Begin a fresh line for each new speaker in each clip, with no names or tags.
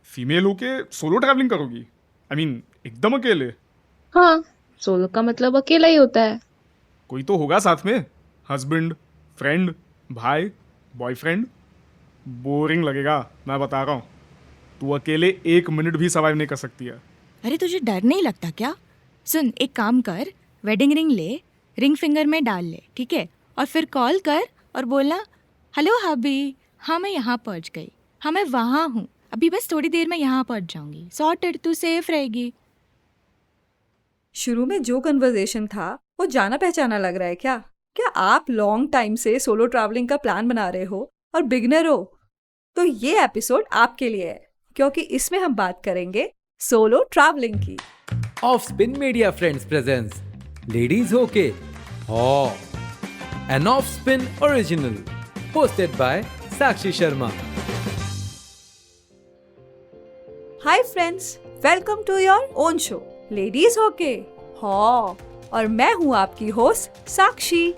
Female होके solo travelling करोगी? I mean एकदम अकेले?
हाँ, सोलो का मतलब अकेला ही होता है।
कोई तो होगा साथ में, हस्बैंड, फ्रेंड, भाई, बॉयफ्रेंड। बोरिंग लगेगा, मैं बता रहा हूँ। तू अकेले 1 मिनट भी सर्वाइव नहीं कर सकती है।
अरे तुझे डर नहीं लगता क्या? सुन, एक काम कर, वेडिंग रिंग ले, रिंग फिंगर में डाल ले, ठीक है? और फिर कॉल कर और बोलना, हेलो हबी, हाँ मैं यहाँ पहुँच गई, हाँ मैं वहाँ हूँ, अभी बस थोड़ी देर में यहाँ पहुँच जाऊँगी, सॉर्टेड, तू सेफ रहेगी।
शुरू में जो कन्वर्सेशन था वो जाना पहचाना लग रहा है क्या? क्या आप लॉन्ग टाइम से सोलो ट्रैवलिंग का प्लान बना रहे हो और बिगनर हो? तो ये एपिसोड आपके लिए है, क्योंकि इसमें हम बात करेंगे सोलो ट्रैवलिंग की।
Offspin Media Friends presents Ladies Hoke Haw, an Offspin original hosted by Sakshi Sharma.
Hi friends, welcome to your own show ladies होके हाँ, और मैं हूँ आपकी होस्ट साक्षी।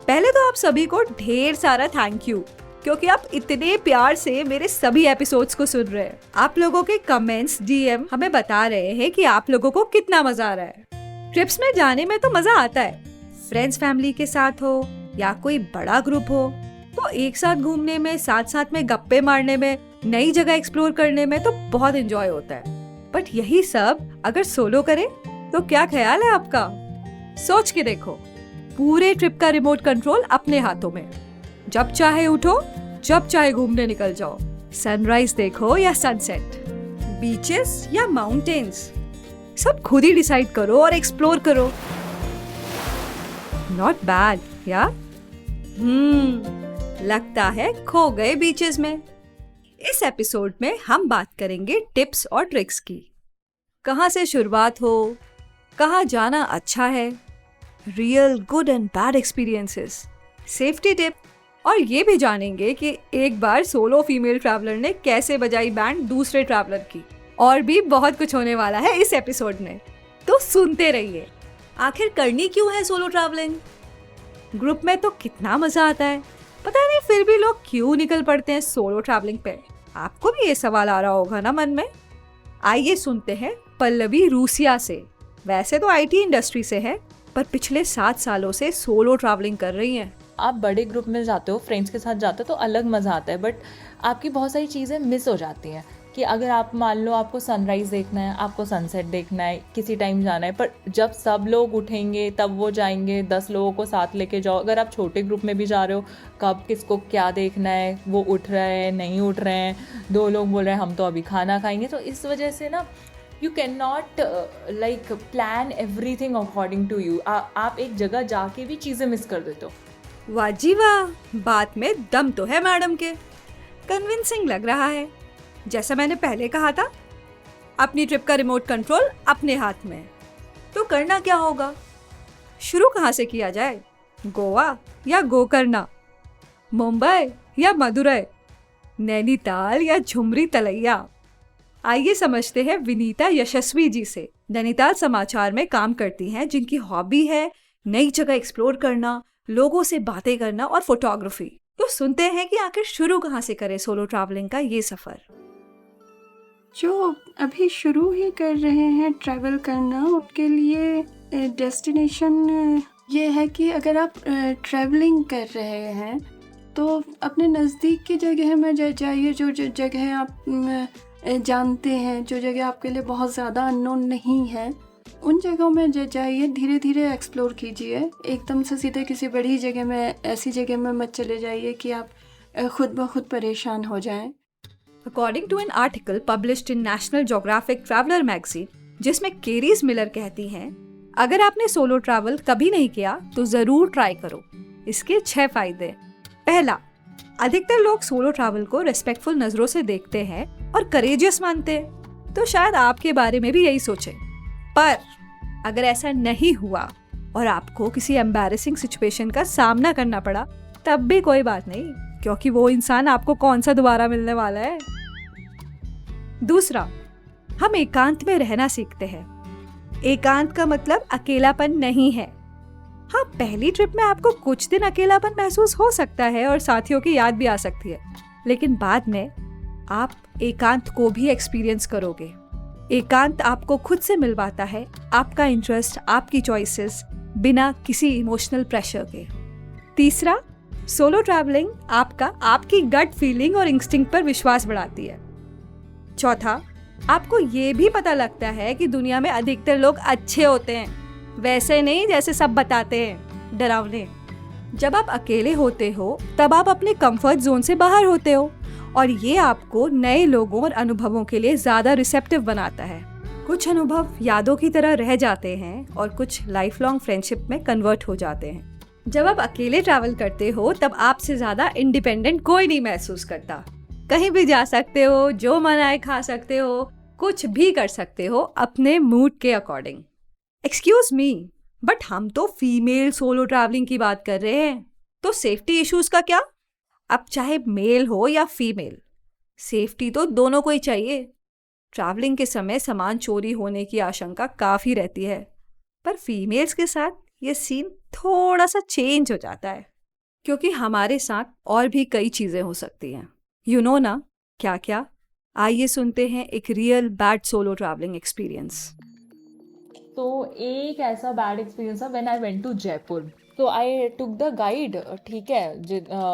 पहले तो आप सभी को ढेर सारा थैंक यू, क्योंकि आप इतने प्यार से मेरे सभी एपिसोड्स को सुन रहे हैं। आप लोगों के कमेंट्स, डीएम हमें बता रहे हैं कि आप लोगों को कितना मजा आ रहा है। ट्रिप्स में जाने में तो मजा आता है, फ्रेंड्स फैमिली के साथ हो या कोई बड़ा ग्रुप हो, तो एक साथ घूमने में, साथ साथ में गप्पे मारने में, नई जगह एक्सप्लोर करने में तो बहुत एंजॉय होता है। बट यही सब अगर सोलो करें तो क्या ख्याल है आपका? सोच के देखो, पूरे ट्रिप का रिमोट कंट्रोल अपने हाथों में। जब चाहे उठो, जब चाहे घूमने निकल जाओ। सनराइज देखो या सनसेट, बीचेस या माउंटेन्स, सब खुद ही डिसाइड करो और एक्सप्लोर करो। नॉट बैड या? लगता है खो गए बीचेस में। इस एपिसोड में हम बात करेंगे टिप्स और ट्रिक्स की। कहाँ से शुरुआत हो, कहाँ जाना अच्छा है, real good and bad experiences, safety tip, और ये भी जानेंगे कि एक बार सोलो फीमेल ट्रैवलर ने कैसे बजाई बैंड दूसरे ट्रैवलर की। और भी बहुत कुछ होने वाला है इस एपिसोड में, तो सुनते रहिए। आखिर करनी क्यों है सोलो ट्रैवलिंग? ग्रुप में तो कितना मजा आता है, पता नहीं फिर भी लोग क्यों निकल पड़ते हैं सोलो ट्रैवलिंग पे। आपको भी ये सवाल आ रहा होगा ना मन में। आइए सुनते हैं पल्लवी रूसिया से। वैसे तो आईटी इंडस्ट्री से है, पर पिछले 7 सालों से सोलो ट्रैवलिंग कर रही हैं।
आप बड़े ग्रुप में जाते हो, फ्रेंड्स के साथ जाते हो तो अलग मज़ा आता है, बट आपकी बहुत सारी चीज़ें मिस हो जाती हैं। कि अगर आप मान लो आपको सनराइज़ देखना है, आपको सनसेट देखना है, किसी टाइम जाना है, पर जब सब लोग उठेंगे तब वो जाएंगे। 10 लोगों को साथ लेके जाओ। अगर आप छोटे ग्रुप में भी जा रहे हो, कब किसको क्या देखना है, वो उठ रहे हैं नहीं उठ रहे हैं, 2 लोग बोल रहे हैं हम तो अभी खाना खाएंगे, तो इस वजह से ना you can not like plan everything according to you. आप एक जगह जाके भी चीज़ें मिस कर देते हो।
वाह जी वाह, बात में दम तो है मैडम के। कन्विंसिंग लग रहा है। जैसा मैंने पहले कहा था, अपनी ट्रिप का रिमोट कंट्रोल अपने हाथ में। तो करना क्या होगा? शुरू कहाँ से किया जाए? गोवा या गोकर्णा, मुंबई या मदुरई, नैनीताल या झुमरी तलैया? आइए समझते हैं विनीता यशस्वी जी से। नैनीताल समाचार में काम करती हैं, जिनकी हॉबी है नई जगह एक्सप्लोर करना, लोगों से बातें करना और फोटोग्राफी। तो सुनते हैं कि आखिर शुरू कहाँ से करें सोलो ट्रैवलिंग का ये सफर।
जो अभी शुरू ही कर रहे हैं ट्रैवल करना, उनके लिए डेस्टिनेशन ये है कि अगर आप ट्रैवलिंग कर रहे हैं तो अपने नज़दीक की जगह में जाइए। जो जगह आप जानते हैं, जो जगह आपके लिए बहुत ज़्यादा अननोन नहीं है, उन जगहों में जाइए। धीरे धीरे एक्सप्लोर कीजिए। एकदम से सीधे किसी बड़ी जगह में, ऐसी जगह में मत चले जाइए कि आप खुद ब खुद परेशान हो जाएं।
According to an article published in National Geographic Traveler magazine, जिसमें केरीज मिलर कहती हैं, अगर आपने सोलो ट्रैवल कभी नहीं किया तो जरूर ट्राई करो। इसके 6 फायदे। पहला, अधिकतर लोग सोलो ट्रैवल को रेस्पेक्टफुल नजरों से देखते हैं और करेजियस मानते हैं, तो शायद आपके बारे में भी यही सोचें। पर अगर ऐसा नहीं हुआ और आपको किसी एम्बैरेसिंग सिचुएशन का सामना करना पड़ा, तब भी कोई बात नहीं, क्योंकि वो इंसान आपको कौन सा दोबारा मिलने वाला है। दूसरा, हम एकांत में रहना सीखते हैं। एकांत का मतलब अकेलापन नहीं है। हाँ, पहली ट्रिप में आपको कुछ दिन अकेलापन महसूस हो सकता है और साथियों की याद भी आ सकती है, लेकिन बाद में आप एकांत को भी एक्सपीरियंस करोगे। एकांत आपको खुद से मिलवाता है, आपका इंटरेस्ट, आपकी चॉइसेस, बिना किसी इमोशनल प्रेशर के। तीसरा, सोलो ट्रैवलिंग आपकी गट फीलिंग और इंस्टिंक्ट पर विश्वास बढ़ाती है। चौथा, आपको ये भी पता लगता है कि दुनिया में अधिकतर लोग अच्छे होते हैं, वैसे नहीं जैसे सब बताते हैं, डरावने। जब आप अकेले होते हो तब आप अपने कंफर्ट जोन से बाहर होते हो और ये आपको नए लोगों और अनुभवों के लिए ज़्यादा रिसेप्टिव बनाता है। कुछ अनुभव यादों की तरह रह जाते हैं और कुछ लाइफ लॉन्ग फ्रेंडशिप में कन्वर्ट हो जाते हैं। जब आप अकेले ट्रैवल करते हो तब आपसे ज़्यादा इंडिपेंडेंट कोई नहीं महसूस करता। कहीं भी जा सकते हो, जो मन आए खा सकते हो, कुछ भी कर सकते हो अपने मूड के अकॉर्डिंग। एक्सक्यूज मी, बट हम तो फीमेल सोलो ट्रैवलिंग की बात कर रहे हैं, तो सेफ्टी इश्यूज का क्या? अब चाहे मेल हो या फीमेल, सेफ्टी तो दोनों को ही चाहिए। ट्रैवलिंग के समय सामान चोरी होने की आशंका काफ़ी रहती है, पर फीमेल्स के साथ ये सीन थोड़ा सा चेंज हो जाता है, क्योंकि हमारे साथ और भी कई चीज़ें हो सकती हैं। यू नो ना क्या क्या? आइए सुनते हैं एक real bad solo travelling experience.
तो एक ऐसा बैड एक्सपीरियंस था when I went to Jaipur. तो आई टुक द गाइड, ठीक है,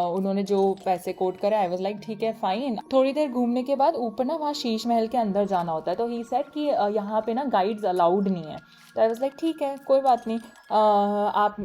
उन्होंने जो पैसे कोट करे, आई वाज लाइक ठीक है फाइन। थोड़ी देर घूमने के बाद ऊपर ना वहाँ शीश महल के अंदर जाना होता है, तो ही सेड कि यहाँ पे ना गाइड्स अलाउड नहीं है। तो आई वाज लाइक ठीक है कोई बात नहीं, आप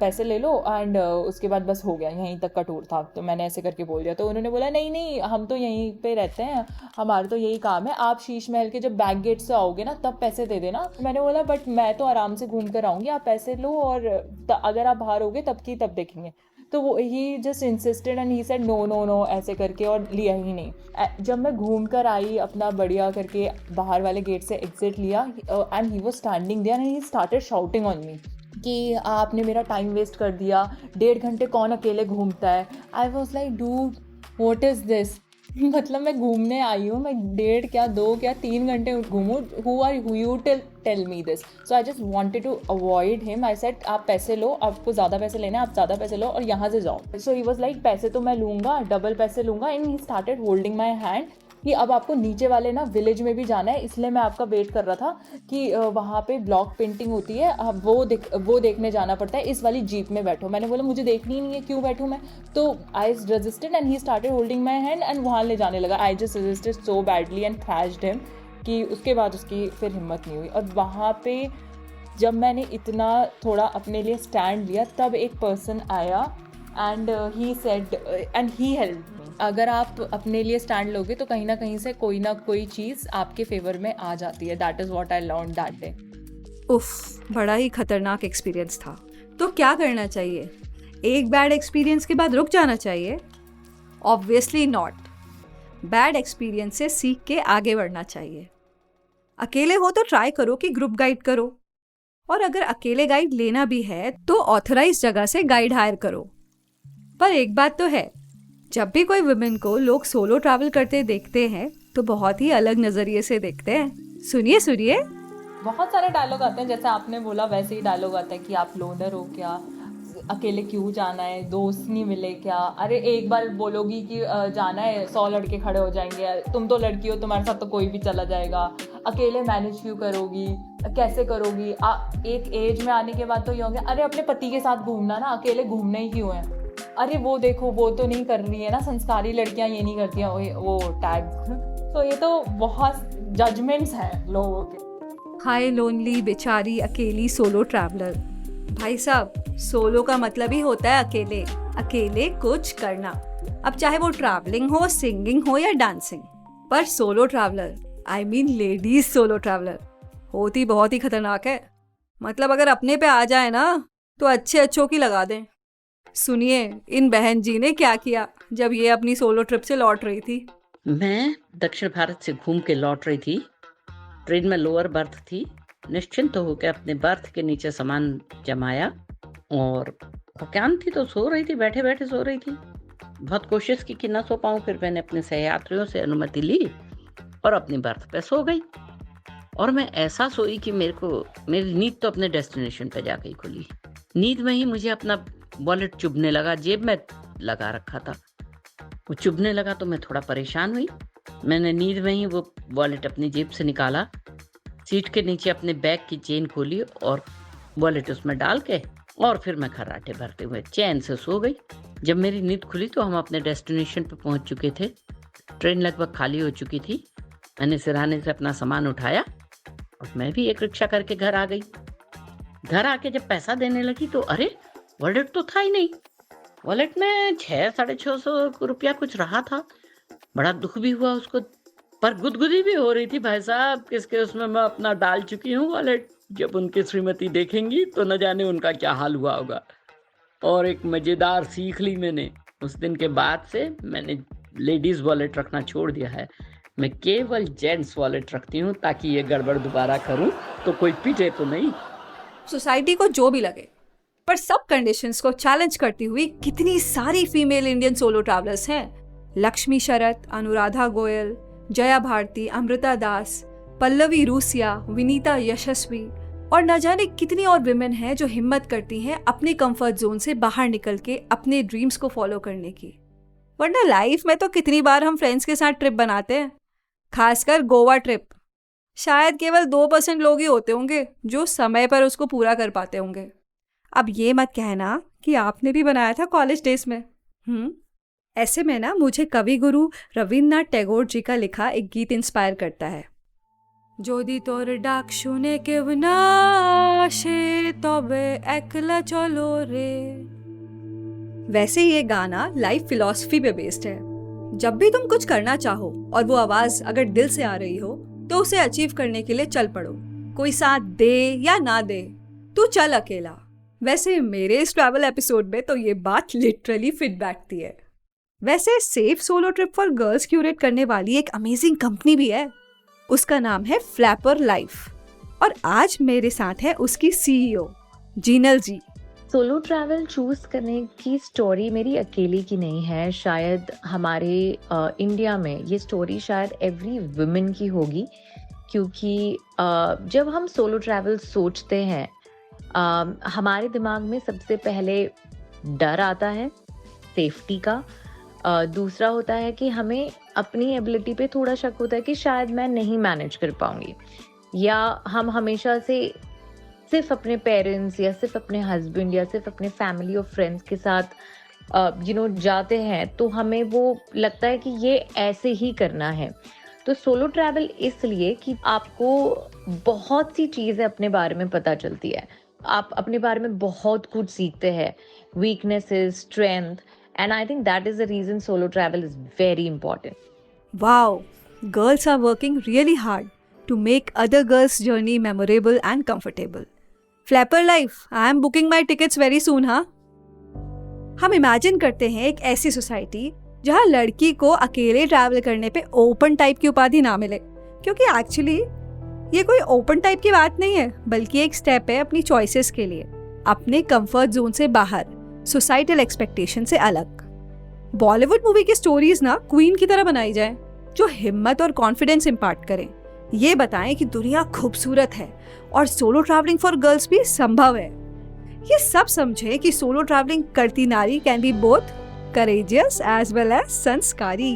पैसे ले लो एंड उसके बाद बस हो गया, यहीं तक का टूर था। तो मैंने ऐसे करके बोल दिया, तो उन्होंने बोला नहीं नहीं हम तो यहीं पे रहते हैं, हमारा तो यही काम है, आप शीश महल के जब बैक गेट से आओगे ना तब पैसे दे देना। मैंने बोला बट मैं तो आराम से घूम कर आऊँगी, आप पैसे लो और अगर आप बाहर होगे तब की तब देखेंगे। तो वो he just insisted and he said no no no ऐसे करके, और लिया ही नहीं। जब मैं घूम कर आई अपना बढ़िया करके बाहर वाले गेट से एग्जिट लिया and he was standing there and he started shouting on me कि आपने मेरा टाइम वेस्ट कर दिया, 1.5 घंटे कौन अकेले घूमता है। I was like dude what is this, मतलब मैं घूमने आई हूँ, मैं 1.5 क्या 2 क्या 3 घंटे घूमूँ, who are you tell me this. So I just wanted to avoid him. I said आप पैसे लो, आपको ज़्यादा पैसे लेने, आप ज़्यादा पैसे लो और यहाँ से जाओ। सो ही वाज लाइक पैसे तो मैं लूँगा, डबल पैसे लूँगा। And he started holding my hand कि अब आपको नीचे वाले ना विलेज में भी जाना है, इसलिए मैं आपका वेट कर रहा था कि वहाँ पे ब्लॉक पेंटिंग होती है, अब वो देखने जाना पड़ता है, इस वाली जीप में बैठो। मैंने बोला मुझे देखनी नहीं है, क्यों बैठूँ मैं? तो I resisted and he started holding my hand and वहाँ ले जाने लगा। I just resisted so badly and thrashed him कि उसके बाद उसकी फिर हिम्मत नहीं हुई। और वहाँ पे जब मैंने इतना थोड़ा अपने लिए स्टैंड लिया तब एक पर्सन आया and he said and he help me. अगर आप अपने लिए स्टैंड लोगे तो कहीं ना कहीं से कोई ना कोई चीज़ आपके फेवर में आ जाती है। That is what I learn that day.
उफ, बड़ा ही खतरनाक एक्सपीरियंस था। तो क्या करना चाहिए? एक बैड एक्सपीरियंस के बाद रुक जाना चाहिए? Obviously not. बैड एक्सपीरियंस से सीख के आगे बढ़ना चाहिए। अकेले हो तो ट्राई करो कि ग्रुप गाइड करो, और अगर अकेले गाइड लेना भी है तो ऑथराइज जगह से गाइड हायर करो। पर एक बात तो है, जब भी कोई वुमेन को लोग सोलो ट्रैवल करते देखते हैं तो बहुत ही अलग नज़रिए से देखते हैं। सुनिए सुनिए,
बहुत सारे डायलॉग आते हैं, जैसे आपने बोला वैसे ही डायलॉग आते हैं कि आप लोनर हो क्या, अकेले क्यों जाना है, दोस्त नहीं मिले क्या, अरे एक बार बोलोगी कि जाना है 100 लड़के खड़े हो जाएंगे, तुम तो लड़की हो तुम्हारे साथ तो कोई भी चला जाएगा, अकेले मैनेज क्यों करोगी, कैसे करोगी। एक एज में आने के बाद तो ये हो गया अरे अपने पति के साथ घूमना ना, अकेले घूमने ही क्यों है, अरे वो देखो वो तो नहीं कर रही है ना, संस्कारी लड़कियां ये नहीं करती हैं, वो टैग। तो ये तो बहुत जजमेंट्स हैं लोगों के।
हाय लोनली बेचारी अकेली सोलो ट्रैवलर। भाई साहब, सोलो का मतलब ही होता है अकेले, अकेले कुछ करना। अब चाहे वो ट्रैवलिंग हो, सिंगिंग हो या डांसिंग, पर solo traveller, I mean ladies solo traveller, होती बहुत ही खतरनाक है। मतलब अगर अपने पे आ जाए ना तो अच्छे अच्छों की लगा दें। सुनिए इन बहन जी ने क्या किया जब ये अपनी सोलो ट्रिप से लौट रही थी।
मैं दक्षिण भारत से घूम के लौट रही थी। ट्रेन में लोअर बर्थ थी। निश्चिंत होकर अपने बर्थ के नीचे सामान जमाया और थकान थी तो सो रही थी, बैठे बैठे सो रही थी। बहुत कोशिश की कि ना सो पाऊँ, फिर मैंने अपने सहयात्रियों से अनुमति ली और अपनी बर्थ पे सो गई। और मैं ऐसा सोई कि मेरी नींद तो अपने डेस्टिनेशन पे जाके ही खुली। नींद में ही मुझे अपना वॉलेट चुभने लगा, जेब में लगा रखा था। वो चुभने लगा तो मैं थोड़ा परेशान हुई। मैंने नींद में ही वो वॉलेट अपनी जेब से निकाला, सीट के नीचे अपने बैग की चेन खोली और वॉलेट उसमें डाल के और फिर मैं खर्राटे भरते हुए चैन से सो गई। जब मेरी नींद खुली तो हम अपने डेस्टिनेशन पे पहुंच चुके थे। ट्रेन लगभग खाली हो चुकी थी। मैंने सिरहाने से अपना सामान उठाया और मैं भी एक रिक्शा करके घर आ गई। घर आके जब पैसा देने लगी तो अरे वॉलेट तो था ही नहीं। वॉलेट में 600-650 रुपया कुछ रहा था। बड़ा दुख भी हुआ उसको, पर गुदगुदी भी हो रही थी भाई साहब, किसके उसमें मैं अपना डाल चुकी हूँ वॉलेट। जब उनकी श्रीमती देखेंगी तो न जाने उनका क्या हाल हुआ होगा। और एक मज़ेदार सीख ली मैंने, उस दिन के बाद से मैंने लेडीज़ वॉलेट रखना छोड़ दिया है। मैं केवल जेंट्स वॉलेट रखती हूँ ताकि ये गड़बड़ दोबारा करूँ तो कोई पीटे तो नहीं।
सोसाइटी को जो भी लगे, पर सब कंडीशंस को चैलेंज करती हुई कितनी सारी फीमेल इंडियन सोलो ट्रैवलर्स हैं। लक्ष्मी शरत, अनुराधा गोयल, जया भारती, अमृता दास, पल्लवी रूसिया, विनीता यशस्वी और न जाने कितनी और विमेन हैं जो हिम्मत करती हैं अपने कंफर्ट जोन से बाहर निकल के अपने ड्रीम्स को फॉलो करने की। वरना लाइफ में तो कितनी बार हम फ्रेंड्स के साथ ट्रिप बनाते हैं, खासकर गोवा ट्रिप। शायद केवल 2% लोग ही होते होंगे जो समय पर उसको पूरा कर पाते होंगे। अब ये मत कहना कि आपने भी बनाया था कॉलेज डेज में। ऐसे में ना मुझे कवि गुरु रविन्द्रनाथ टैगोर जी का लिखा एक गीत इंस्पायर करता है। যদি তোর ডাক শুনে কেউ না আসে তবে একলা চলো রে। वैसे ये गाना लाइफ फिलॉसफी पे बेस्ड है। जब भी तुम कुछ करना चाहो और वो आवाज अगर दिल से आ रही हो तो उसे अचीव करने के लिए चल पड़ो, कोई साथ दे या ना दे, तू चल अकेला। वैसे मेरे इस ट्रैवल एपिसोड में तो ये बात लिटरली फिट बैठती है। वैसे safe solo trip for girls curate करने वाली एक अमेजिंग कंपनी भी है, उसका नाम है फ्लैपर लाइफ और आज मेरे साथ है उसकी सीईओ जीनल जी।
सोलो ट्रैवल चूज़ करने की स्टोरी मेरी अकेले की नहीं है। शायद हमारे इंडिया में ये स्टोरी शायद एवरी वुमेन की होगी, क्योंकि जब हम सोलो ट्रैवल सोचते हैं हमारे दिमाग में सबसे पहले डर आता है सेफ्टी का। दूसरा होता है कि हमें अपनी एबिलिटी पे थोड़ा शक होता है कि शायद मैं नहीं मैनेज कर पाऊंगी, या हम हमेशा से सिर्फ अपने पेरेंट्स या सिर्फ अपने हस्बैंड या सिर्फ अपने फैमिली और फ्रेंड्स के साथ जाते हैं तो हमें वो लगता है कि ये ऐसे ही करना है। तो सोलो ट्रैवल इसलिए कि आपको बहुत सी चीज़ें अपने बारे में पता चलती है, आप अपने बारे में बहुत कुछ सीखते हैं, weaknesses, strength, and I think that is the reason solo travel is very important.
Wow, girls are working really hard to make other girls' journey memorable and comfortable. Flapper Life, I am booking my tickets very soon, हाँ? हम imagine करते हैं एक ऐसी society जहाँ लड़की को अकेले ट्रैवल करने पे ओपन टाइप की उपाधि ना मिले, क्योंकि एक्चुअली ये कोई ओपन टाइप की बात नहीं है, बल्कि एक स्टेप है अपनी चॉइसेस के लिए, अपने कंफर्ट जोन से बाहर, सोसाइटल एक्सपेक्टेशन से अलग। बॉलीवुड मूवी की स्टोरीज ना क्वीन की तरह बनाई जाए, जो हिम्मत और कॉन्फिडेंस इम्पार्ट करें, ये बताएं कि दुनिया खूबसूरत है और सोलो ट्रैवलिंग फॉर गर्ल्स भी संभव है। ये सब समझे कि सोलो ट्रैवलिंग करती नारी can be both courageous as well as संस्कारी।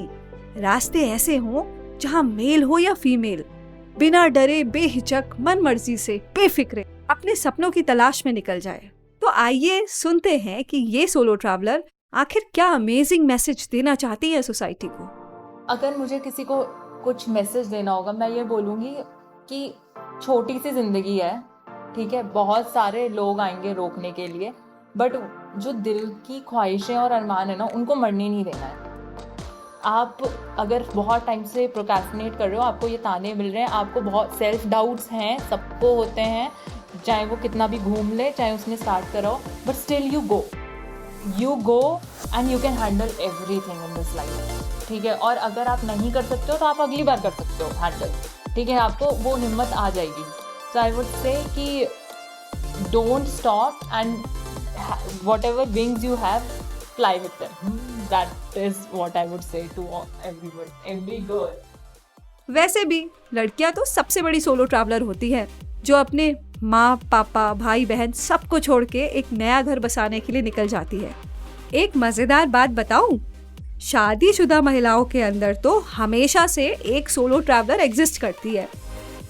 रास्ते ऐसे हों जहां मेल हो या फीमेल बिना डरे बेहिचक मन मर्जी से बेफिक्रे अपने सपनों की तलाश में निकल जाए। तो आइए सुनते हैं कि ये सोलो ट्रैवलर आखिर क्या अमेजिंग मैसेज देना चाहती है सोसाइटी को।
अगर मुझे किसी को कुछ मैसेज देना होगा, मैं ये बोलूँगी कि छोटी सी ज़िंदगी है, ठीक है, बहुत सारे लोग आएंगे रोकने के लिए, बट जो दिल की ख्वाहिशें और अरमान है ना, उनको मरने नहीं देना है। आप अगर बहुत टाइम से प्रोक्रेस्टिनेट कर रहे हो, आपको ये ताने मिल रहे हैं, आपको बहुत सेल्फ डाउट्स हैं, सबको होते हैं, चाहे वो कितना भी घूम ले, चाहे उसने स्टार्ट करो, but still you go and you can handle everything in this life, ठीक है। और अगर आप नहीं कर सकते हो तो आप अगली बार कर सकते हो हैंडल, ठीक है, आपको वो हिम्मत आ जाएगी। सो आई वुड से कि don't stop and whatever wings you have, fly with them. That is what I would say to everyone, every girl.
वैसे भी लड़कियां तो सबसे बड़ी सोलो ट्रैवलर होती है, जो अपने माँ पापा भाई बहन सबको छोड़ के एक नया घर बसाने के लिए निकल जाती है। एक मज़ेदार बात बताऊं, शादीशुदा महिलाओं के अंदर तो हमेशा से एक सोलो ट्रैवलर एग्जिस्ट करती है,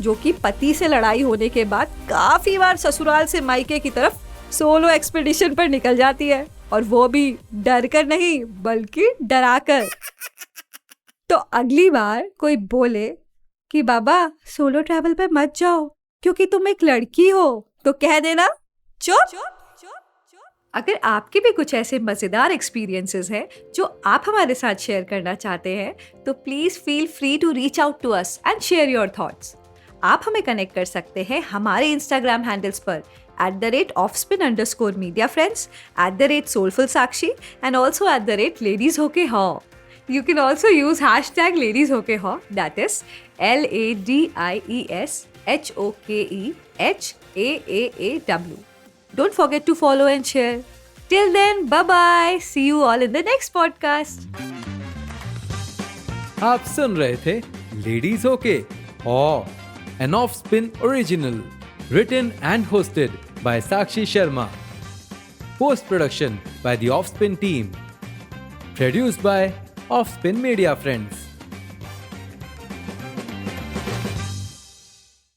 जो कि पति से लड़ाई होने के बाद काफी बार ससुराल से मायके की तरफ सोलो एक्सपीडिशन पर निकल जाती है, और वो भी डर कर नहीं बल्कि डरा कर। तो अगली बार कोई बोले कि बाबा सोलो ट्रैवल पे मत जाओ क्योंकि तुम एक लड़की हो, तो कह देना चुप। अगर आपके भी कुछ ऐसे मज़ेदार एक्सपीरियंसेस हैं जो आप हमारे साथ शेयर करना चाहते हैं, तो please feel free to reach out to us and share your thoughts. आप हमें कनेक्ट कर सकते हैं हमारे इंस्टाग्राम हैंडल्स पर @offspin_media_friends, @soulfulsakshi and also @ladieshokehaw. You can also use hashtag ladieshokehaw, that is LADIESHOKEHAAAW. Don't forget to follow and share. Till then, bye-bye. See you all in the next podcast.
आप सुन रहे थे ladies होके an Offspin original, written and hosted by Sakshi Sharma. Post production by the Offspin team. Produced by Offspin Media Friends.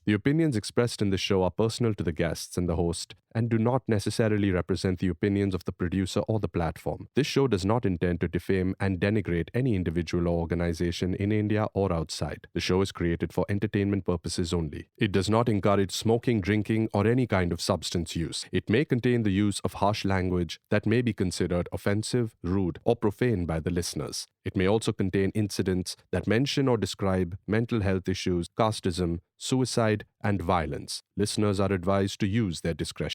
The opinions expressed in this show are personal to the guests and the host and do not necessarily represent the opinions of the producer or the platform. This show does not intend to defame and denigrate any individual or organization in India or outside. The show is created for entertainment purposes only. It does not encourage smoking, drinking, or any kind of substance use. It may contain the use of harsh language that may be considered offensive, rude, or profane by the listeners. It may also contain incidents that mention or describe mental health issues, casteism, suicide, and violence. Listeners are advised to use their discretion.